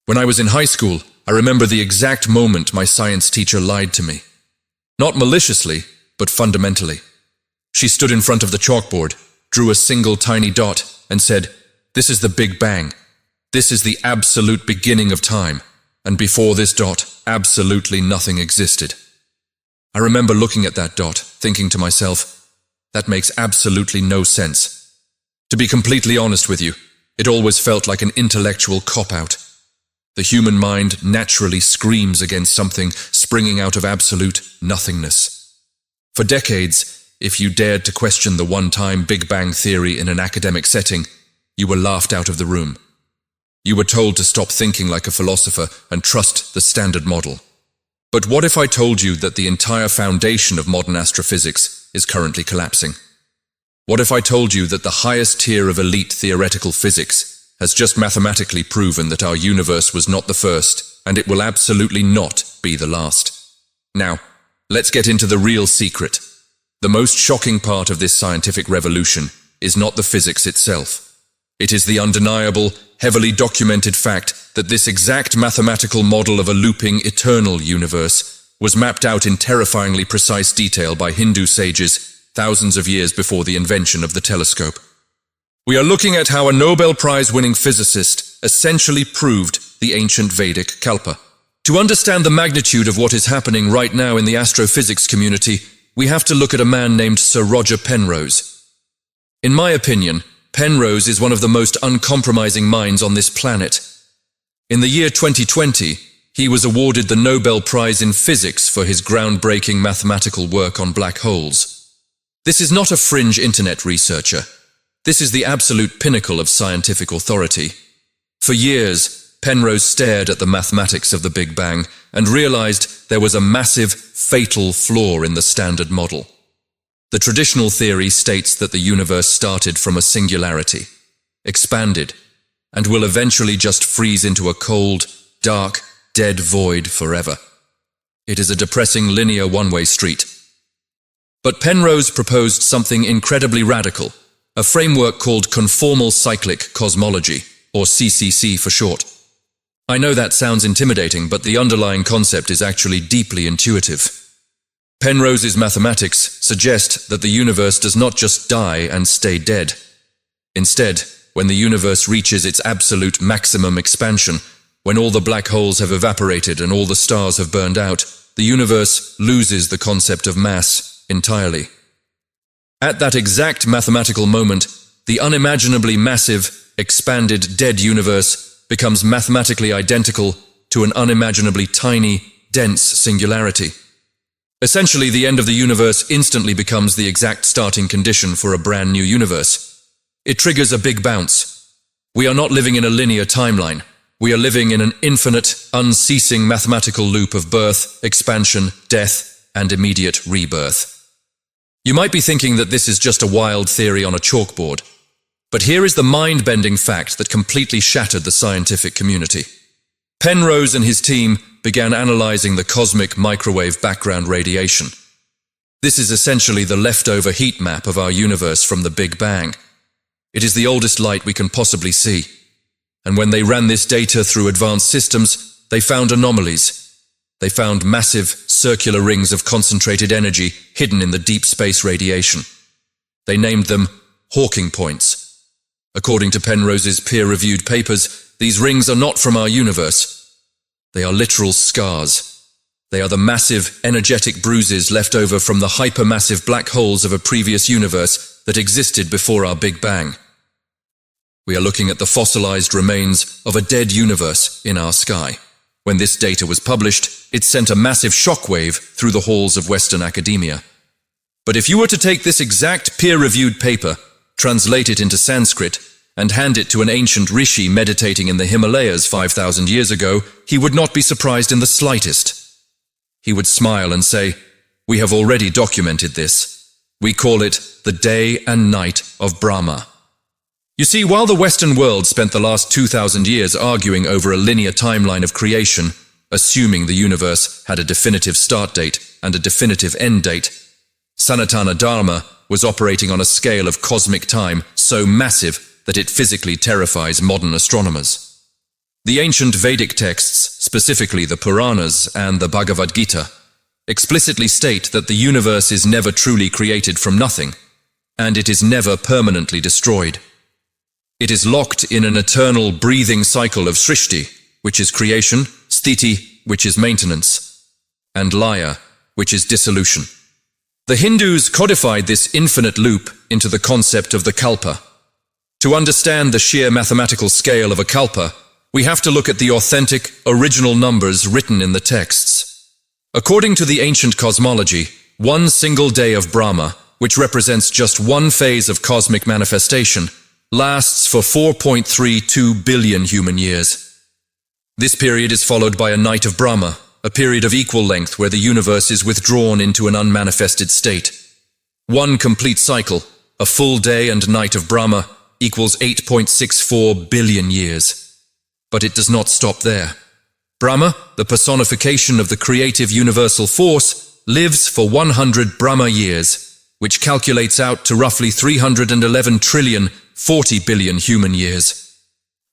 When I was in high school, I remember the exact moment my science teacher lied to me. Not maliciously, but fundamentally. She stood in front of the chalkboard, drew a single tiny dot, and said, "This is the Big Bang. This is the absolute beginning of time, and before this dot, absolutely nothing existed." I remember looking at that dot, thinking to myself, that makes absolutely no sense. To be completely honest with you, it always felt like an intellectual cop-out. The human mind naturally screams against something springing out of absolute nothingness. For decades, if you dared to question the one-time Big Bang theory in an academic setting, you were laughed out of the room. You were told to stop thinking like a philosopher and trust the standard model. But what if I told you that the entire foundation of modern astrophysics is currently collapsing? What if I told you that the highest tier of elite theoretical physics has just mathematically proven that our universe was not the first, and it will absolutely not be the last? Now, let's get into the real secret. The most shocking part of this scientific revolution is not the physics itself. It is the undeniable, heavily documented fact that this exact mathematical model of a looping, eternal universe was mapped out in terrifyingly precise detail by Hindu sages thousands of years before the invention of the telescope. We are looking at how a Nobel Prize-winning physicist essentially proved the ancient Vedic Kalpa. To understand the magnitude of what is happening right now in the astrophysics community, we have to look at a man named Sir Roger Penrose. In my opinion, Penrose is one of the most uncompromising minds on this planet. In the year 2020, he was awarded the Nobel Prize in Physics for his groundbreaking mathematical work on black holes. This is not a fringe internet researcher. This is the absolute pinnacle of scientific authority. For years, Penrose stared at the mathematics of the Big Bang and realized there was a massive, fatal flaw in the standard model. The traditional theory states that the universe started from a singularity, expanded, and will eventually just freeze into a cold, dark, dead void forever. It is a depressing linear one-way street. But Penrose proposed something incredibly radical, a framework called Conformal Cyclic Cosmology, or CCC for short. I know that sounds intimidating, but the underlying concept is actually deeply intuitive. Penrose's mathematics suggest that the universe does not just die and stay dead. Instead, when the universe reaches its absolute maximum expansion, when all the black holes have evaporated and all the stars have burned out, the universe loses the concept of mass entirely. At that exact mathematical moment, the unimaginably massive, expanded, dead universe becomes mathematically identical to an unimaginably tiny, dense singularity. Essentially, the end of the universe instantly becomes the exact starting condition for a brand new universe. It triggers a big bounce. We are not living in a linear timeline. We are living in an infinite, unceasing mathematical loop of birth, expansion, death, and immediate rebirth. You might be thinking that this is just a wild theory on a chalkboard, but here is the mind-bending fact that completely shattered the scientific community. Penrose and his team began analyzing the cosmic microwave background radiation. This is essentially the leftover heat map of our universe from the Big Bang. It is the oldest light we can possibly see, and when they ran this data through advanced systems, they found anomalies. They found massive, circular rings of concentrated energy hidden in the deep space radiation. They named them Hawking points. According to Penrose's peer-reviewed papers, these rings are not from our universe. They are literal scars. They are the massive, energetic bruises left over from the hypermassive black holes of a previous universe that existed before our Big Bang. We are looking at the fossilized remains of a dead universe in our sky. When this data was published, it sent a massive shockwave through the halls of Western academia. But if you were to take this exact peer-reviewed paper, translate it into Sanskrit, and hand it to an ancient rishi meditating in the Himalayas 5,000 years ago, he would not be surprised in the slightest. He would smile and say, "We have already documented this. We call it the day and night of Brahma." You see, while the Western world spent the last 2,000 years arguing over a linear timeline of creation, assuming the universe had a definitive start date and a definitive end date, Sanatana Dharma was operating on a scale of cosmic time so massive that it physically terrifies modern astronomers. The ancient Vedic texts, specifically the Puranas and the Bhagavad Gita, explicitly state that the universe is never truly created from nothing, and it is never permanently destroyed. It is locked in an eternal breathing cycle of Srishti, which is creation, Sthiti, which is maintenance, and Laya, which is dissolution. The Hindus codified this infinite loop into the concept of the Kalpa. To understand the sheer mathematical scale of a Kalpa, we have to look at the authentic, original numbers written in the texts. According to the ancient cosmology, one single day of Brahma, which represents just one phase of cosmic manifestation, lasts for 4.32 billion human years. This period is followed by a night of Brahma, a period of equal length where the universe is withdrawn into an unmanifested state. One complete cycle, a full day and night of Brahma, equals 8.64 billion years. But it does not stop there. Brahma, the personification of the creative universal force, lives for 100 Brahma years, which calculates out to roughly 311 trillion 40 billion human years.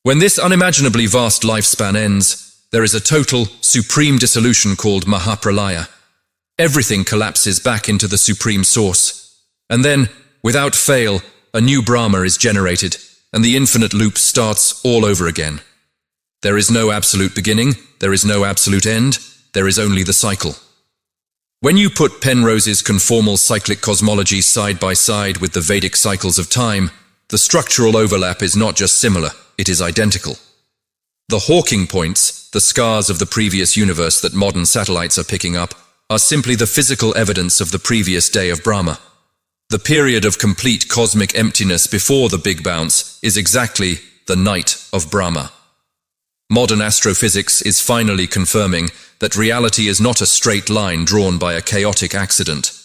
When this unimaginably vast lifespan ends, there is a total, supreme dissolution called Mahapralaya. Everything collapses back into the supreme source. And then, without fail, a new Brahma is generated, and the infinite loop starts all over again. There is no absolute beginning, there is no absolute end, there is only the cycle. When you put Penrose's Conformal Cyclic Cosmology side by side with the Vedic cycles of time, the structural overlap is not just similar, it is identical. The Hawking points, the scars of the previous universe that modern satellites are picking up, are simply the physical evidence of the previous day of Brahma. The period of complete cosmic emptiness before the Big Bounce is exactly the night of Brahma. Modern astrophysics is finally confirming that reality is not a straight line drawn by a chaotic accident.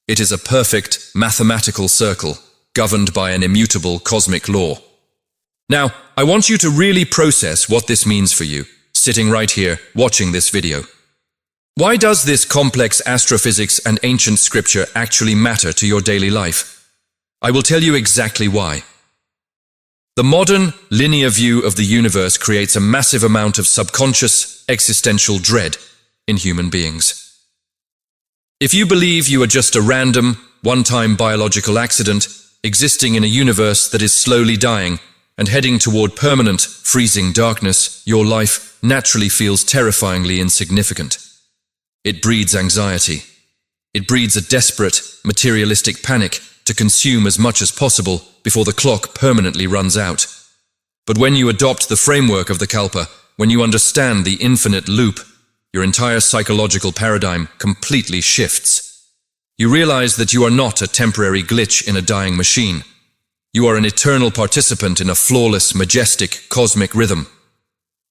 It is a perfect mathematical circle governed by an immutable cosmic law. Now, I want you to really process what this means for you, sitting right here, watching this video. Why does this complex astrophysics and ancient scripture actually matter to your daily life? I will tell you exactly why. The modern, linear view of the universe creates a massive amount of subconscious, existential dread in human beings. If you believe you are just a random, one-time biological accident existing in a universe that is slowly dying and heading toward permanent, freezing darkness, your life naturally feels terrifyingly insignificant. It breeds anxiety. It breeds a desperate, materialistic panic to consume as much as possible before the clock permanently runs out. But when you adopt the framework of the Kalpa, when you understand the infinite loop, your entire psychological paradigm completely shifts. You realize that you are not a temporary glitch in a dying machine. You are an eternal participant in a flawless, majestic, cosmic rhythm.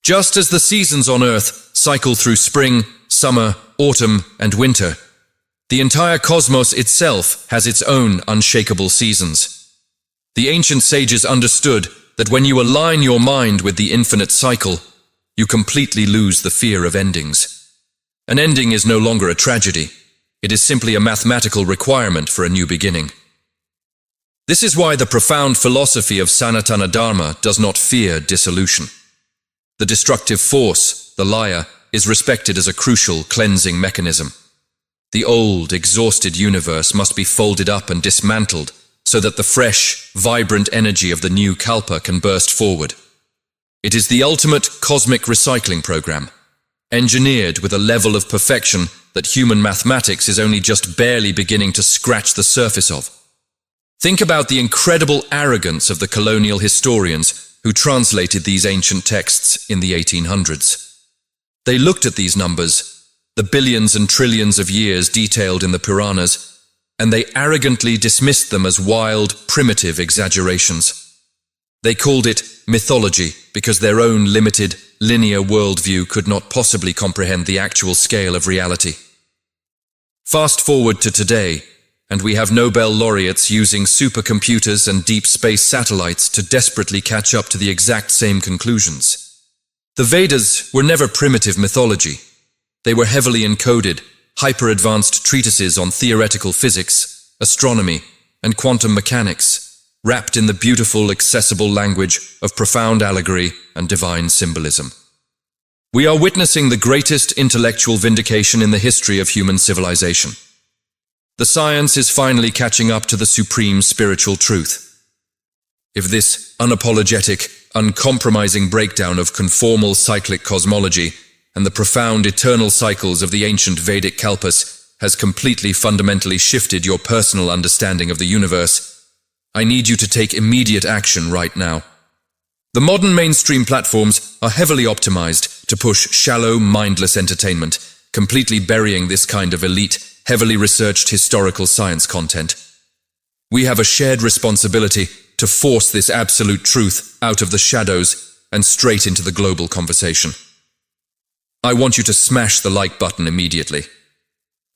Just as the seasons on Earth cycle through spring, summer, autumn, and winter, the entire cosmos itself has its own unshakable seasons. The ancient sages understood that when you align your mind with the infinite cycle, you completely lose the fear of endings. An ending is no longer a tragedy. It is simply a mathematical requirement for a new beginning. This is why the profound philosophy of Sanatana Dharma does not fear dissolution. The destructive force, the Laya, is respected as a crucial cleansing mechanism. The old, exhausted universe must be folded up and dismantled so that the fresh, vibrant energy of the new Kalpa can burst forward. It is the ultimate cosmic recycling program, engineered with a level of perfection that human mathematics is only just barely beginning to scratch the surface of. Think about the incredible arrogance of the colonial historians who translated these ancient texts in the 1800s. They looked at these numbers, the billions and trillions of years detailed in the Puranas, and they arrogantly dismissed them as wild, primitive exaggerations. They called it mythology because their own limited, linear worldview could not possibly comprehend the actual scale of reality. Fast forward to today, and we have Nobel laureates using supercomputers and deep space satellites to desperately catch up to the exact same conclusions. The Vedas were never primitive mythology. They were heavily encoded, hyper-advanced treatises on theoretical physics, astronomy, and quantum mechanics, wrapped in the beautiful, accessible language of profound allegory and divine symbolism. We are witnessing the greatest intellectual vindication in the history of human civilization. The science is finally catching up to the supreme spiritual truth. If this unapologetic, uncompromising breakdown of conformal cyclic cosmology and the profound eternal cycles of the ancient Vedic Kalpas has completely fundamentally shifted your personal understanding of the universe, I need you to take immediate action right now. The modern mainstream platforms are heavily optimized to push shallow, mindless entertainment, completely burying this kind of elite, heavily researched historical science content. We have a shared responsibility to force this absolute truth out of the shadows and straight into the global conversation. I want you to smash the like button immediately.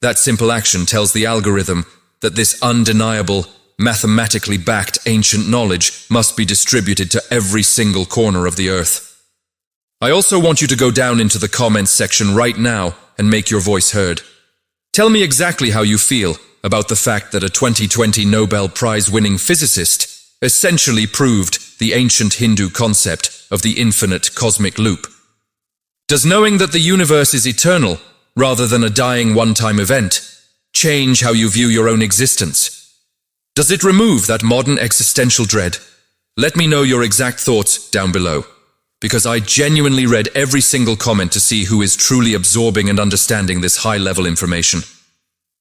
That simple action tells the algorithm that this undeniable, mathematically backed ancient knowledge must be distributed to every single corner of the earth. I also want you to go down into the comments section right now and make your voice heard. Tell me exactly how you feel about the fact that a 2020 Nobel Prize-winning physicist essentially proved the ancient Hindu concept of the infinite cosmic loop. Does knowing that the universe is eternal, rather than a dying one-time event, change how you view your own existence? Does it remove that modern existential dread? Let me know your exact thoughts down below, because I genuinely read every single comment to see who is truly absorbing and understanding this high-level information.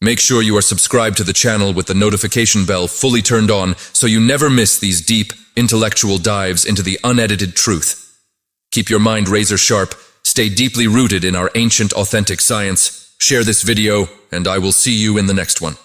Make sure you are subscribed to the channel with the notification bell fully turned on so you never miss these deep, intellectual dives into the unedited truth. Keep your mind razor sharp, stay deeply rooted in our ancient, authentic science, share this video, and I will see you in the next one.